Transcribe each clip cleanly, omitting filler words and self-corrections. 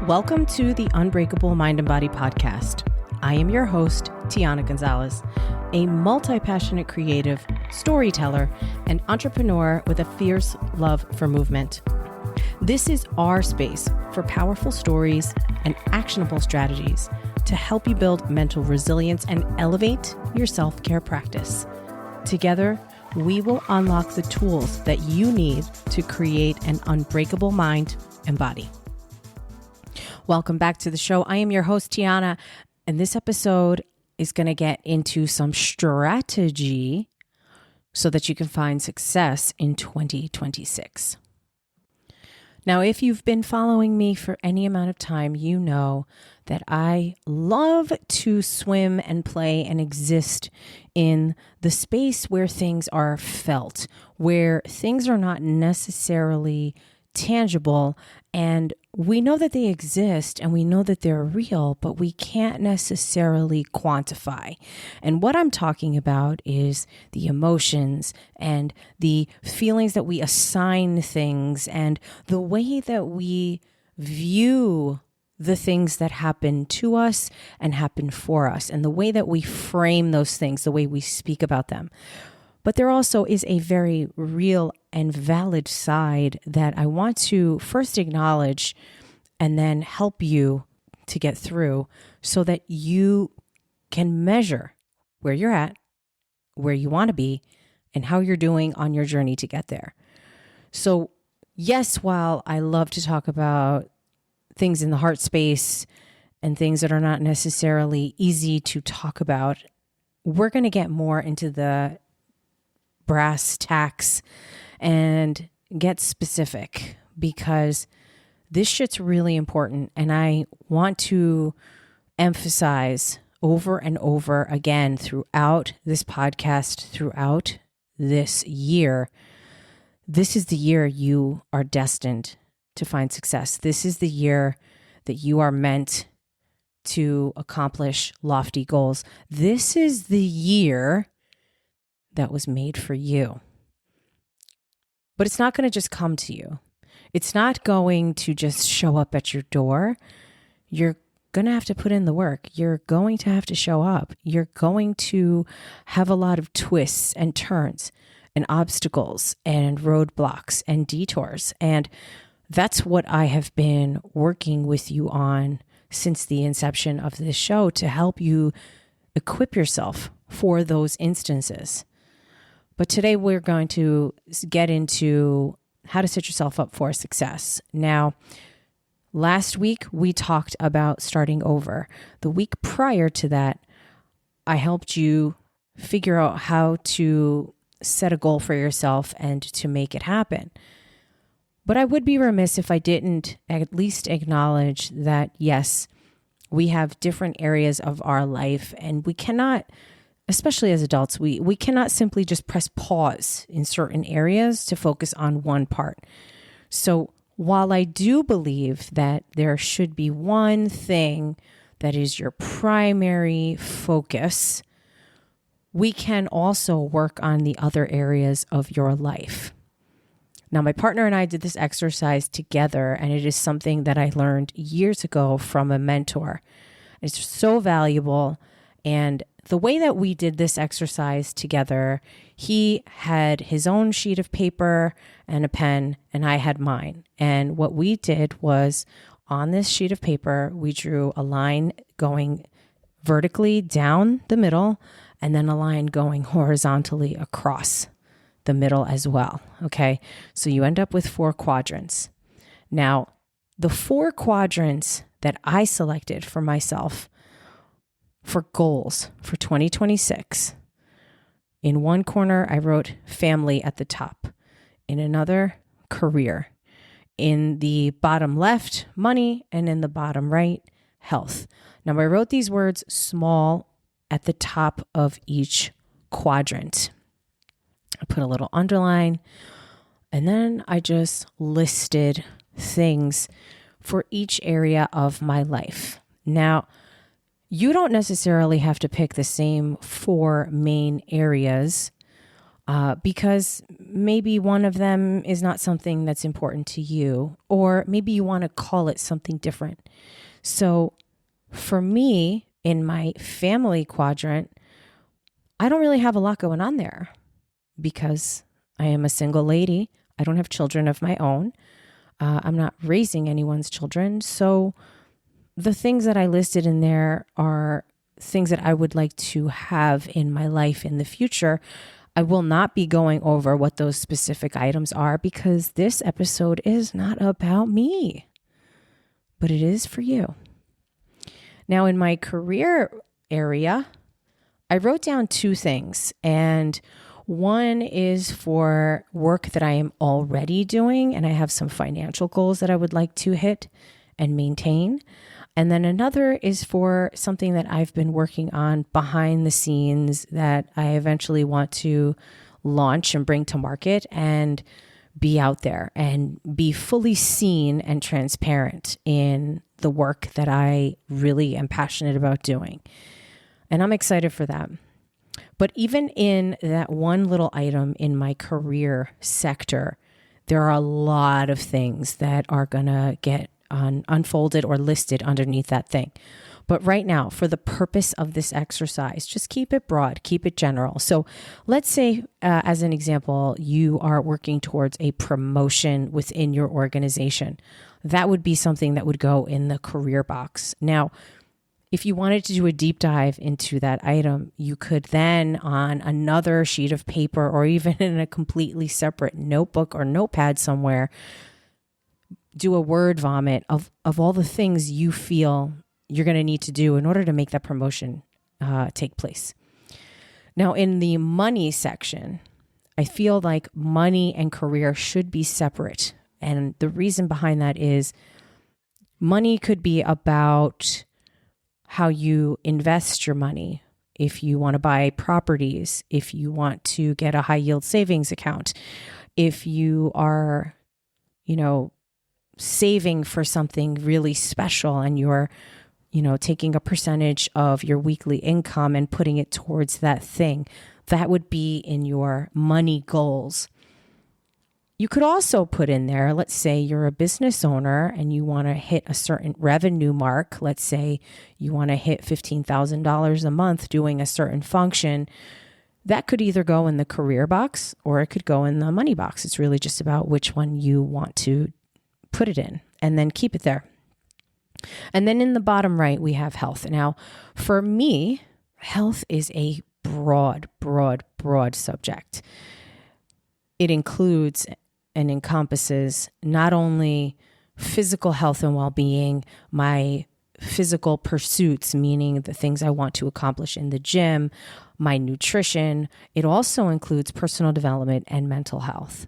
Welcome to the Unbreakable Mind and Body podcast. I am your host, Tiana Gonzalez, a multi-passionate creative, storyteller, and entrepreneur with a fierce love for movement. This is our space for powerful stories and actionable strategies to help you build mental resilience and elevate your self-care practice. Together, we will unlock the tools that you need to create an unbreakable mind and body. Welcome back to the show. I am your host, Tiana, and this episode is going to get into some strategy so that you can find success in 2026. Now, if you've been following me for any amount of time, you know that I love to swim and play and exist in the space where things are felt, where things are not necessarily tangible, and we know that they exist and we know that they're real, but we can't necessarily quantify. And what I'm talking about is the emotions and the feelings that we assign things and the way that we view the things that happen to us and happen for us, and the way that we frame those things, the way we speak about them. But there also is a very real and valid side that I want to first acknowledge and then help you to get through so that you can measure where you're at, where you want to be, and how you're doing on your journey to get there. So yes, while I love to talk about things in the heart space and things that are not necessarily easy to talk about, we're going to get more into the brass tacks and get specific, because this shit's really important. And I want to emphasize over and over again throughout this podcast, throughout this year, this is the year you are destined to find success. This is the year that you are meant to accomplish lofty goals. This is the year that was made for you. But it's not going to just come to you. It's not going to just show up at your door. You're going to have to put in the work. You're going to have to show up. You're going to have a lot of twists and turns and obstacles and roadblocks and detours. And that's what I have been working with you on since the inception of this show, to help you equip yourself for those instances. But today we're going to get into how to set yourself up for success. Now, last week we talked about starting over. The week prior to that, I helped you figure out how to set a goal for yourself and to make it happen. But I would be remiss if I didn't at least acknowledge that, yes, we have different areas of our life, and we cannot, especially as adults, we cannot simply just press pause in certain areas to focus on one part. So while I do believe that there should be one thing that is your primary focus, we can also work on the other areas of your life. Now, my partner and I did this exercise together, and it is something that I learned years ago from a mentor. It's so valuable. And the way that we did this exercise together, he had his own sheet of paper and a pen, and I had mine. And what we did was, on this sheet of paper, we drew a line going vertically down the middle, and then a line going horizontally across the middle as well. Okay. So you end up with 4 quadrants. Now, the 4 quadrants that I selected for myself for goals for 2026, in one corner, I wrote family at the top. In another, career. In the bottom left, money. And in the bottom right, health. Now, I wrote these words small at the top of each quadrant. I put a little underline, and then I just listed things for each area of my life. Now, you don't necessarily have to pick the same 4 main areas because maybe one of them is not something that's important to you, or maybe you want to call it something different. So for me, in my family quadrant, I don't really have a lot going on there because I am a single lady. I don't have children of my own. I'm not raising anyone's children. So the things that I listed in there are things that I would like to have in my life in the future. I will not be going over what those specific items are because this episode is not about me, but it is for you. Now, in my career area, I wrote down two things, and one is for work that I am already doing, and I have some financial goals that I would like to hit and maintain. And then another is for something that I've been working on behind the scenes that I eventually want to launch and bring to market and be out there and be fully seen and transparent in the work that I really am passionate about doing. And I'm excited for that. But even in that one little item in my career sector, there are a lot of things that are going to get unfolded or listed underneath that thing. But right now, for the purpose of this exercise, just keep it broad, keep it general. So let's say, as an example, you are working towards a promotion within your organization. That would be something that would go in the career box. Now, if you wanted to do a deep dive into that item, you could then on another sheet of paper or even in a completely separate notebook or notepad somewhere, do a word vomit of all the things you feel you're going to need to do in order to make that promotion take place. Now, in the money section, I feel like money and career should be separate. And the reason behind that is money could be about how you invest your money. If you want to buy properties, if you want to get a high yield savings account, if you are, saving for something really special and you're, taking a percentage of your weekly income and putting it towards that thing, that would be in your money goals. You could also put in there, let's say you're a business owner and you want to hit a certain revenue mark. Let's say you want to hit $15,000 a month doing a certain function. That could either go in the career box or it could go in the money box. It's really just about which one you want to put it in and then keep it there. And then in the bottom right, we have health. Now, for me, health is a broad subject. It includes and encompasses not only physical health and well-being, my physical pursuits, meaning the things I want to accomplish in the gym, my nutrition. It also includes personal development and mental health.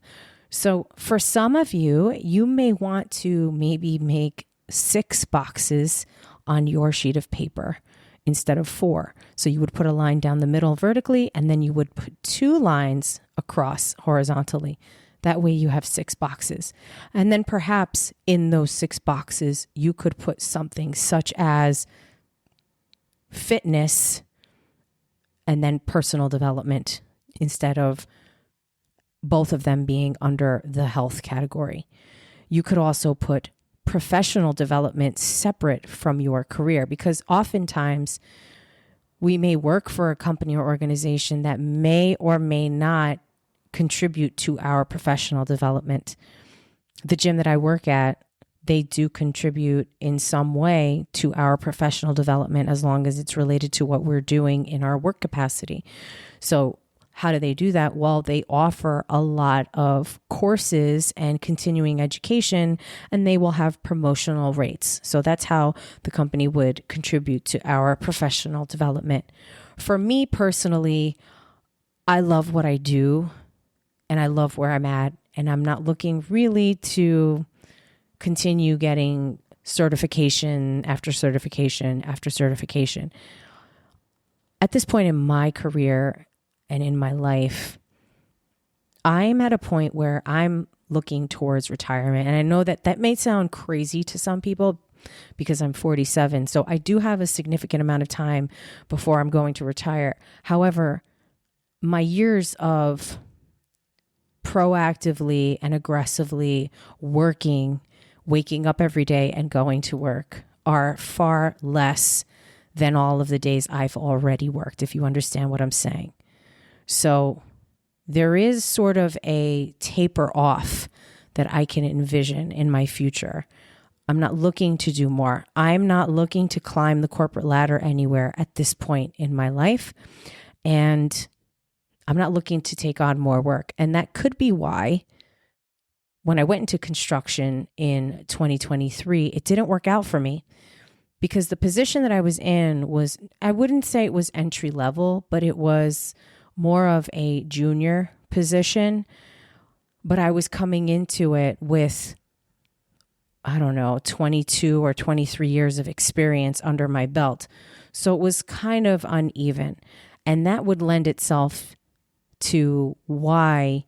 So for some of you, you may want to maybe make 6 boxes on your sheet of paper instead of 4. So you would put a line down the middle vertically, and then you would put 2 lines across horizontally. That way you have 6 boxes. And then perhaps in those 6 boxes, you could put something such as fitness and then personal development instead of both of them being under the health category. You could also put professional development separate from your career, because oftentimes we may work for a company or organization that may or may not contribute to our professional development. The gym that I work at, they do contribute in some way to our professional development as long as it's related to what we're doing in our work capacity. So how do they do that? Well, they offer a lot of courses and continuing education, and they will have promotional rates. So that's how the company would contribute to our professional development. For me personally, I love what I do and I love where I'm at, and I'm not looking really to continue getting certification after certification after certification. At this point in my career and in my life, I'm at a point where I'm looking towards retirement. And I know that that may sound crazy to some people because I'm 47. So I do have a significant amount of time before I'm going to retire. However, my years of proactively and aggressively working, waking up every day and going to work are far less than all of the days I've already worked, if you understand what I'm saying. So there is sort of a taper off that I can envision in my future. I'm not looking to do more. I'm not looking to climb the corporate ladder anywhere at this point in my life. And I'm not looking to take on more work. And that could be why when I went into construction in 2023, it didn't work out for me, because the position that I was in was, I wouldn't say it was entry level, but it was more of a junior position. But I was coming into it with, 22 or 23 years of experience under my belt. So it was kind of uneven. And that would lend itself to why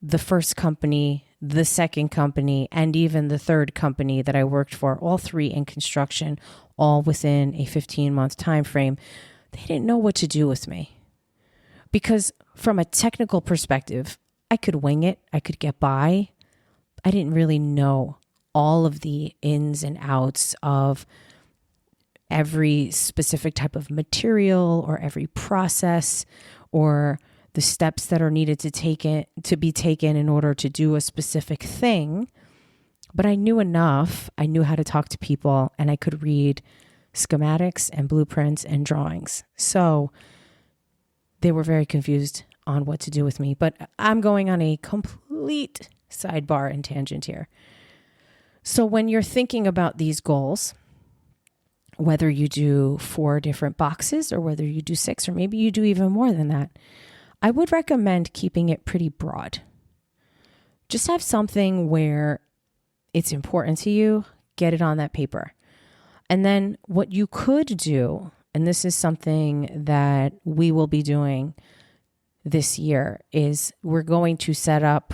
the first company, the second company, and even the third company that I worked for, all three in construction, all within a 15-month time frame, they didn't know what to do with me. Because from a technical perspective, I could wing it, I could get by. I didn't really know all of the ins and outs of every specific type of material or every process or the steps that are needed to be taken in order to do a specific thing. But I knew enough. I knew how to talk to people, and I could read schematics and blueprints and drawings. So they were very confused on what to do with me. But I'm going on a complete sidebar and tangent here. So when you're thinking about these goals, whether you do 4 different boxes or whether you do 6 or maybe you do even more than that, I would recommend keeping it pretty broad. Just have something where it's important to you, get it on that paper. And then what you could do, and this is something that we will be doing this year, is we're going to set up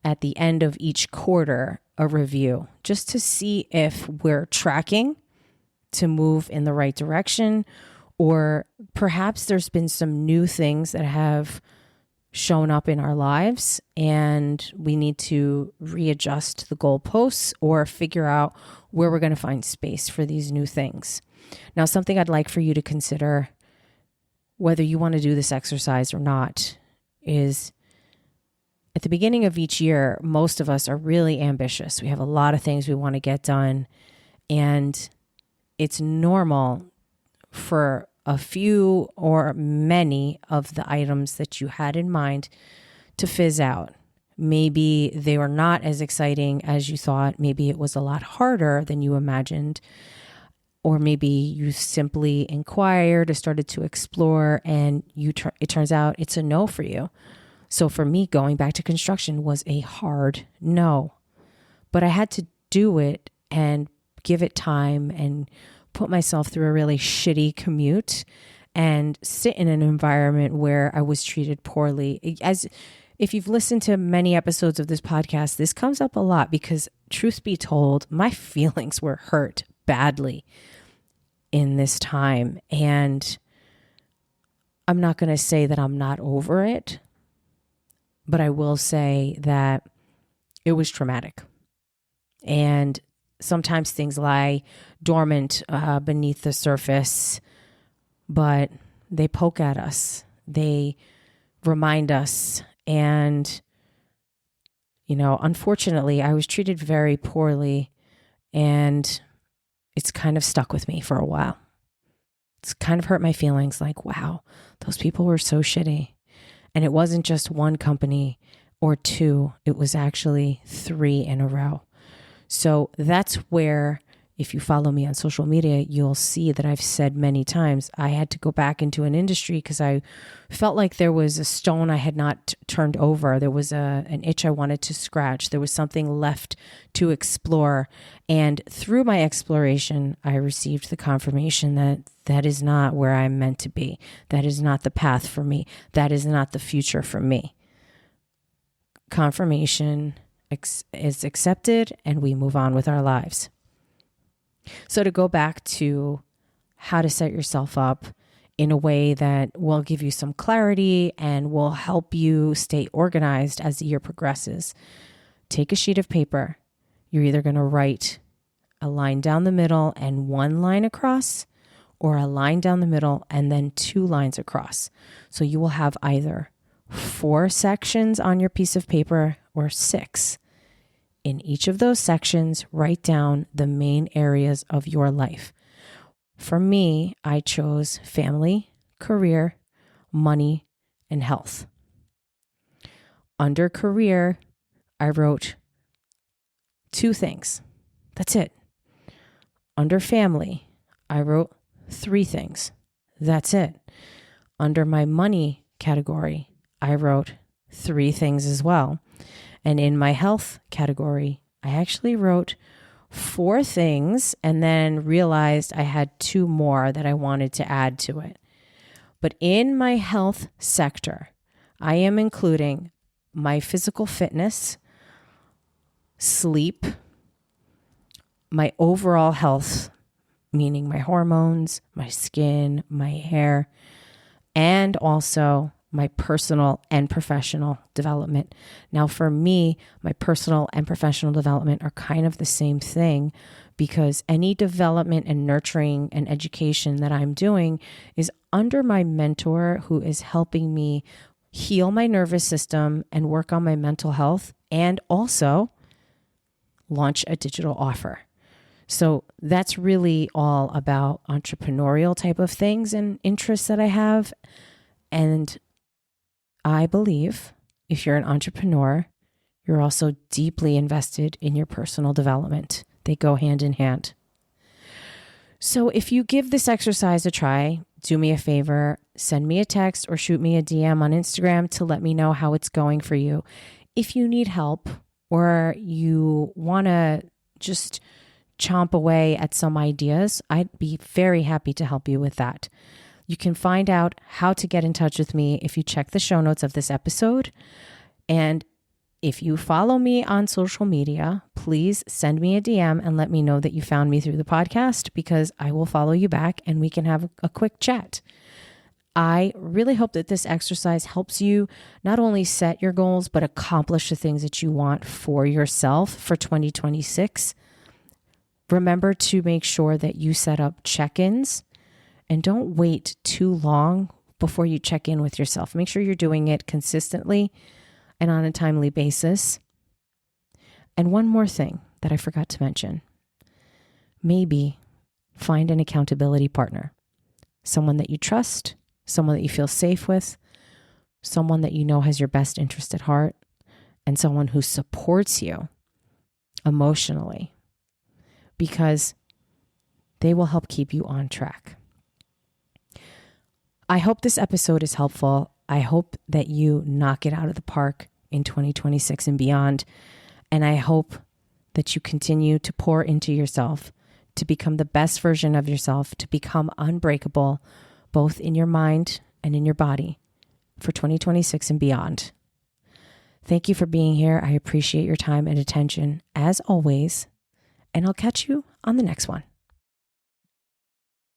at the end of each quarter a review just to see if we're tracking to move in the right direction, or perhaps there's been some new things that have shown up in our lives and we need to readjust the goalposts or figure out where we're going to find space for these new things. Now, something I'd like for you to consider, whether you want to do this exercise or not, is at the beginning of each year, most of us are really ambitious. We have a lot of things we want to get done, and it's normal for a few or many of the items that you had in mind to fizz out. Maybe they were not as exciting as you thought. Maybe it was a lot harder than you imagined. Or maybe you simply inquired or started to explore and it turns out it's a no for you. So for me, going back to construction was a hard no. But I had to do it and give it time and put myself through a really shitty commute and sit in an environment where I was treated poorly. As if you've listened to many episodes of this podcast, this comes up a lot because, truth be told, my feelings were hurt badly in this time. And I'm not going to say that I'm not over it, but I will say that it was traumatic. And sometimes things lie dormant beneath the surface, but they poke at us. They remind us. And, unfortunately, I was treated very poorly, and it's kind of stuck with me for a while. It's kind of hurt my feelings like, wow, those people were so shitty. And it wasn't just one company or 2. It was actually 3 in a row. So that's where, if you follow me on social media, you'll see that I've said many times I had to go back into an industry because I felt like there was a stone I had not turned over. There was an itch I wanted to scratch. There was something left to explore. And through my exploration, I received the confirmation that that is not where I'm meant to be. That is not the path for me. That is not the future for me. Confirmation is accepted, and we move on with our lives. So to go back to how to set yourself up, in a way that will give you some clarity and will help you stay organized as the year progresses. Take a sheet of paper. You're either going to write a line down the middle and one line across, or a line down the middle and then 2 lines across. So you will have either 4 sections on your piece of paper or 6. In each of those sections, write down the main areas of your life. For me, I chose family, career, money, and health. Under career, I wrote 2 things. That's it. Under family, I wrote 3 things. That's it. Under my money category, I wrote 3 things as well. And in my health category, I actually wrote 4 things and then realized I had 2 more that I wanted to add to it. But in my health sector, I am including my physical fitness, sleep, my overall health, meaning my hormones, my skin, my hair, and also my personal and professional development. Now, for me, my personal and professional development are kind of the same thing, because any development and nurturing and education that I'm doing is under my mentor, who is helping me heal my nervous system and work on my mental health, and also launch a digital offer. So that's really all about entrepreneurial type of things and interests that I have. And I believe if you're an entrepreneur, you're also deeply invested in your personal development. They go hand in hand. So if you give this exercise a try, do me a favor, send me a text or shoot me a DM on Instagram to let me know how it's going for you. If you need help or you want to just chomp away at some ideas, I'd be very happy to help you with that. You can find out how to get in touch with me if you check the show notes of this episode. And if you follow me on social media, please send me a DM and let me know that you found me through the podcast, because I will follow you back and we can have a quick chat. I really hope that this exercise helps you not only set your goals, but accomplish the things that you want for yourself for 2026. Remember to make sure that you set up check-ins. And don't wait too long before you check in with yourself. Make sure you're doing it consistently and on a timely basis. And one more thing that I forgot to mention. Maybe find an accountability partner. Someone that you trust, someone that you feel safe with, someone that you know has your best interest at heart, and someone who supports you emotionally, because they will help keep you on track. I hope this episode is helpful. I hope that you knock it out of the park in 2026 and beyond. And I hope that you continue to pour into yourself, to become the best version of yourself, to become unbreakable, both in your mind and in your body for 2026 and beyond. Thank you for being here. I appreciate your time and attention as always. And I'll catch you on the next one.